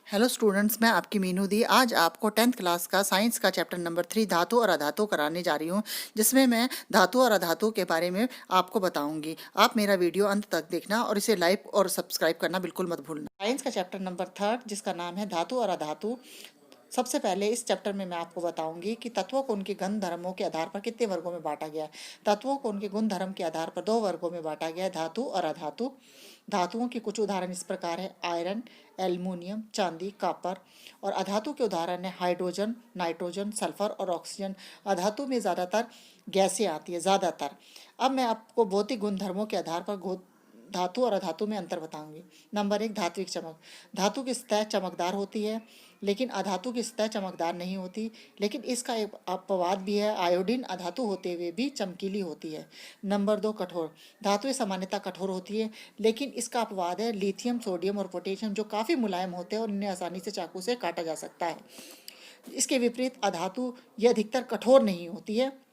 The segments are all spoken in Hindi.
हेलो स्टूडेंट्स, मैं आपकी मीनू दी आज आपको 10th क्लास का साइंस का चैप्टर नंबर 3 धातु और अधातु कराने जा रही हूँ, जिसमें मैं धातु और अधातु के बारे में आपको बताऊंगी। आप मेरा वीडियो अंत तक देखना और इसे लाइक और सब्सक्राइब करना बिल्कुल मत भूलना। साइंस का चैप्टर नंबर 3 जिसका नाम है धातु और अधातु। सबसे पहले इस चैप्टर में मैं आपको बताऊंगी कि तत्वों को उनके गुण धर्मों के आधार पर कितने वर्गों में बांटा गया है। तत्वों को उनके गुण धर्म के आधार पर 2 वर्गों में बांटा गया है, धातु और अधातु। धातुओं के कुछ उदाहरण इस प्रकार है: आयरन, एल्युमिनियम, चांदी, कॉपर। और अधातु के उदाहरण है हाइड्रोजन, नाइट्रोजन, सल्फर और ऑक्सीजन। अधातु में ज़्यादातर गैसें आती है, ज़्यादातर। अब मैं आपको भौतिक गुण धर्मों के आधार पर धातु और अधातु में अंतर बताऊंगी। नंबर 1, धात्विक चमक। धातु की सतह चमकदार होती है, लेकिन अधातु की सतह चमकदार नहीं होती। लेकिन इसका एक अपवाद भी है, आयोडीन अधातु होते हुए भी चमकीली होती है। नंबर 2, कठोर। धातुएं सामान्यतः कठोर होती है, लेकिन इसका अपवाद है लिथियम, सोडियम और पोटेशियम, जो काफ़ी मुलायम होते हैं और इन्हें आसानी से चाकू से काटा जा सकता है। इसके विपरीत अधातु ये अधिकतर कठोर नहीं होती है,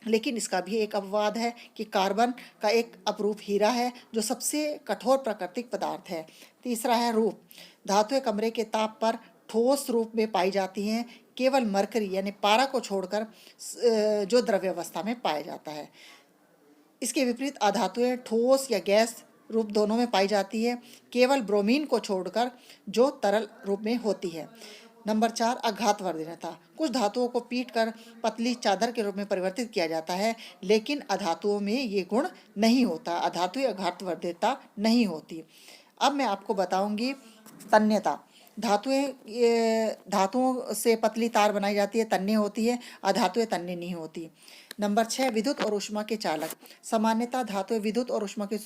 लेकिन इसका भी एक अपवाद है कि कार्बन का एक अपरूप हीरा है जो सबसे कठोर प्राकृतिक पदार्थ है। तीसरा है रूप। धातुएं कमरे के ताप पर ठोस रूप में पाई जाती हैं, केवल मरकरी यानी पारा को छोड़कर, जो द्रव्य अवस्था में पाया जाता है। इसके विपरीत अधातुएं ठोस या गैस रूप दोनों में पाई जाती है, केवल ब्रोमीन को छोड़कर, जो तरल रूप में होती है। नंबर 4, अघात वर्धनता। कुछ धातुओं को पीट कर पतली चादर के रूप में परिवर्तित किया जाता है, लेकिन अधातुओं में ये गुण नहीं होता। अधातुएं अघात वर्धनता नहीं होती। अब मैं आपको बताऊंगी तन्यता। धातुओं से पतली तार बनाई जाती है, तन्य होती है। अधातुएं तन्य नहीं होती। नंबर 6, विद्युत और ऊष्मा के चालक। सामान्यतः धातुएं विद्युत और ऊष्मा के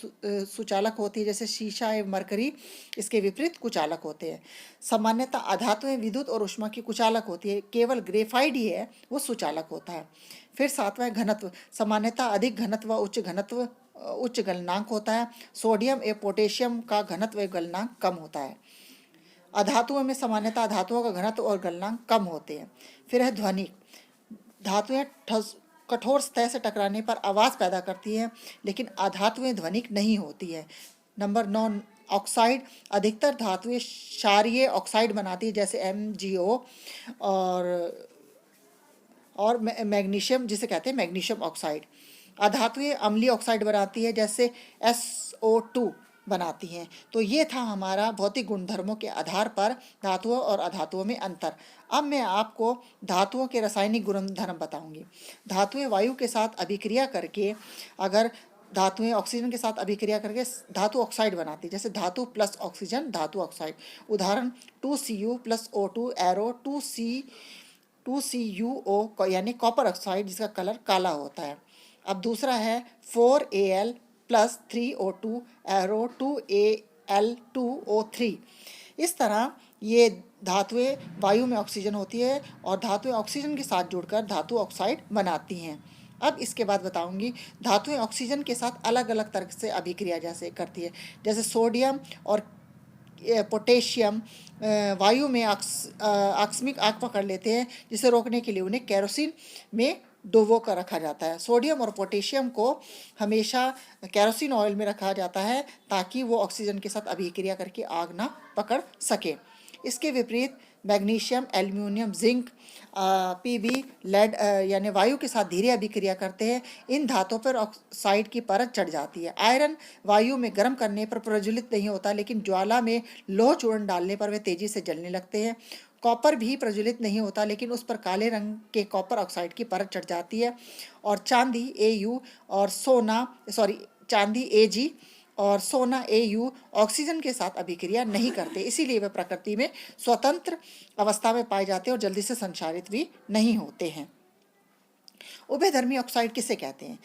सुचालक होती है, जैसे शीशा एवं मरकरी इसके विपरीत कुचालक होते हैं। सामान्यतः अधातुएं विद्युत और ऊष्मा की कुचालक होती है, केवल ग्रेफाइट ही है वो सुचालक होता है। फिर 7वां, घनत्व। सामान्यतः अधिक घनत्व उच्च गलनांक होता है। सोडियम एवं पोटेशियम का घनत्व एवं गलनांक कम होता है। अधातुओं में सामान्यतः धातुओं का घनत्व और गलनांक कम होते हैं। फिर है ध्वनिक। धातुएं कठोर सतह से टकराने पर आवाज़ पैदा करती हैं, लेकिन अधातुएं ध्वनिक नहीं होती है। Number 9, oxide. अधिकतर धातुएं क्षारीय ऑक्साइड बनाती है, जैसे MgO और मैग्नीशियम, जिसे कहते हैं मैग्नीशियम ऑक्साइड। अधातुएं अम्लीय ऑक्साइड बनाती है, जैसे SO2 बनाती हैं। तो ये था हमारा भौतिक गुणधर्मों के आधार पर धातुओं और अधातुओं में अंतर। अब मैं आपको धातुओं के रासायनिक गुणधर्म बताऊंगी। धातुएं वायु के साथ अभिक्रिया करके, अगर धातुएं ऑक्सीजन के साथ अभिक्रिया करके धातु ऑक्साइड बनाती है, जैसे धातु प्लस ऑक्सीजन धातु ऑक्साइड। उदाहरण 2Cu + O2 एरो 2CuO यानी कॉपर ऑक्साइड, जिसका कलर काला होता है। अब दूसरा है 4Al + 3O2 एरो 2Al2O3। इस तरह ये धातुएं वायु में ऑक्सीजन होती है और धातुएं ऑक्सीजन के साथ जुड़कर धातु ऑक्साइड बनाती हैं। अब इसके बाद बताऊंगी धातुएं ऑक्सीजन के साथ अलग अलग तरह से अभिक्रिया जैसे करती है, जैसे सोडियम और पोटेशियम वायु में आकस्मिक आग पकड़ लेते हैं, जिसे रोकने के लिए उन्हें केरोसिन में डुबो कर रखा जाता है। सोडियम और पोटेशियम को हमेशा केरोसिन ऑयल में रखा जाता है, ताकि वो ऑक्सीजन के साथ अभिक्रिया करके आग ना पकड़ सके। इसके विपरीत magnesium, aluminium, zinc, Pb, lead यानी वायु के साथ धीरे अभिक्रिया करते हैं। इन धातुओं पर ऑक्साइड की परत चढ़ जाती है। आयरन वायु में गर्म करने पर प्रज्वलित नहीं होता, लेकिन ज्वाला में लोह चूर्ण डालने पर वे तेजी से जलने लगते हैं। कॉपर भी प्रज्वलित नहीं होता, लेकिन उस पर काले रंग के कॉपर ऑक्साइड की परत चढ़ जाती है। और चांदी Ag और सोना Au ऑक्सीजन के साथ अभिक्रिया नहीं करते, इसीलिए वे प्रकृति में स्वतंत्र अवस्था में पाए जाते हैं और जल्दी से संचारित भी नहीं होते हैं। उभयधर्मी ऑक्साइड किसे कहते हैं?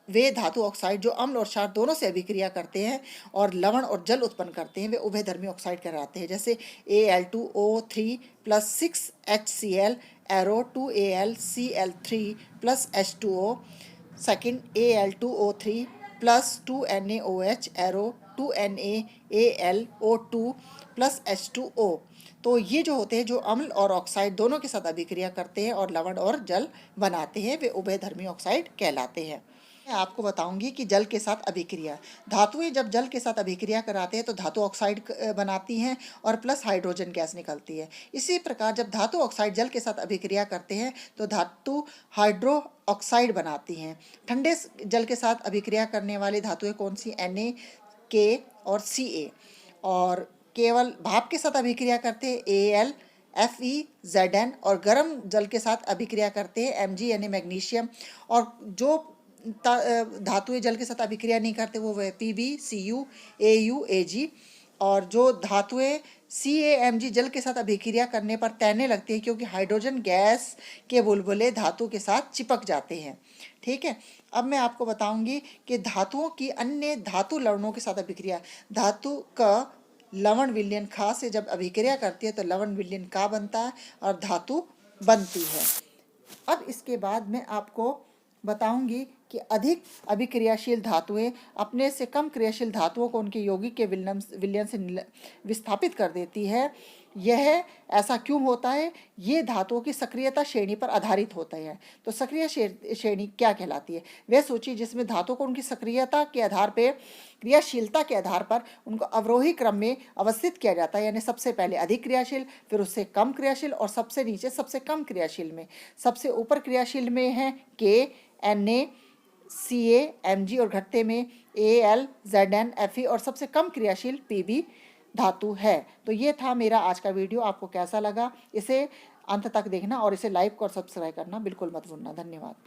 वे धातु ऑक्साइड जो अम्ल और क्षार दोनों से अभिक्रिया करते हैं और लवण और जल उत्पन्न करते हैं, वे उभयधर्मी ऑक्साइड कहलाते हैं, जैसे Al2O3 + 6HCl arrow 2AlCl3 + H2O। Second Al2O3 + 2NaOH arrow 2NaAlO2 + H2O। तो ये जो होते हैं, जो अम्ल और ऑक्साइड दोनों के साथ अभिक्रिया करते हैं और लवण और जल बनाते हैं, वे उभयधर्मी ऑक्साइड कहलाते हैं। मैं आपको बताऊंगी कि जल के साथ अभिक्रिया। धातुएं जब जल के साथ अभिक्रिया कराते हैं तो धातु ऑक्साइड बनाती हैं और प्लस हाइड्रोजन गैस निकलती है। इसी प्रकार जब धातु ऑक्साइड जल के साथ अभिक्रिया करते हैं तो धातु हाइड्रो ऑक्साइड बनाती हैं। ठंडे जल के साथ अभिक्रिया करने वाली धातुएं कौन सी? Na, K और Ca। और केवल भाप के साथ अभिक्रिया करते हैं Al, Fe, Zn। और गर्म जल के साथ अभिक्रिया करते हैं Mg यानी मैग्नीशियम। और जो धातुएं जल के साथ अभिक्रिया नहीं करते वो है Pb, Cu, Au, Ag। और जो धातुएं CaMg जल के साथ अभिक्रिया करने पर तैरने लगती है क्योंकि हाइड्रोजन गैस के बुलबुले धातु के साथ चिपक जाते हैं। ठीक है, अब मैं आपको बताऊंगी कि धातुओं की अन्य धातु लवणों के साथ अभिक्रिया। धातु का लवण विलयन खा से जब अभिक्रिया करती है तो लवण विलयन का बनता है और धातु बनती है। अब इसके बाद मैं आपको बताऊंगी कि अधिक अभिक्रियाशील धातुएं अपने से कम क्रियाशील धातुओं को उनके यौगिक के विलयन से विस्थापित कर देती है। यह ऐसा क्यों होता है? ये धातुओं की सक्रियता श्रेणी पर आधारित होता है। तो सक्रिय श्रेणी क्या कहलाती है? वह सूची जिसमें धातुओं को उनकी सक्रियता के आधार पर, क्रियाशीलता के आधार पर उनको अवरोही क्रम में अवस्थित किया जाता है, यानी सबसे पहले अधिक क्रियाशील, फिर उससे कम क्रियाशील और सबसे नीचे सबसे कम क्रियाशील में। सबसे ऊपर क्रियाशील में है के, Na, Ca, Mg और घटते में Al, Zn, Fe और सबसे कम क्रियाशील Pb धातु है। तो ये था मेरा आज का वीडियो। आपको कैसा लगा? इसे अंत तक देखना और इसे लाइक और सब्सक्राइब करना बिल्कुल मत भूलना। धन्यवाद।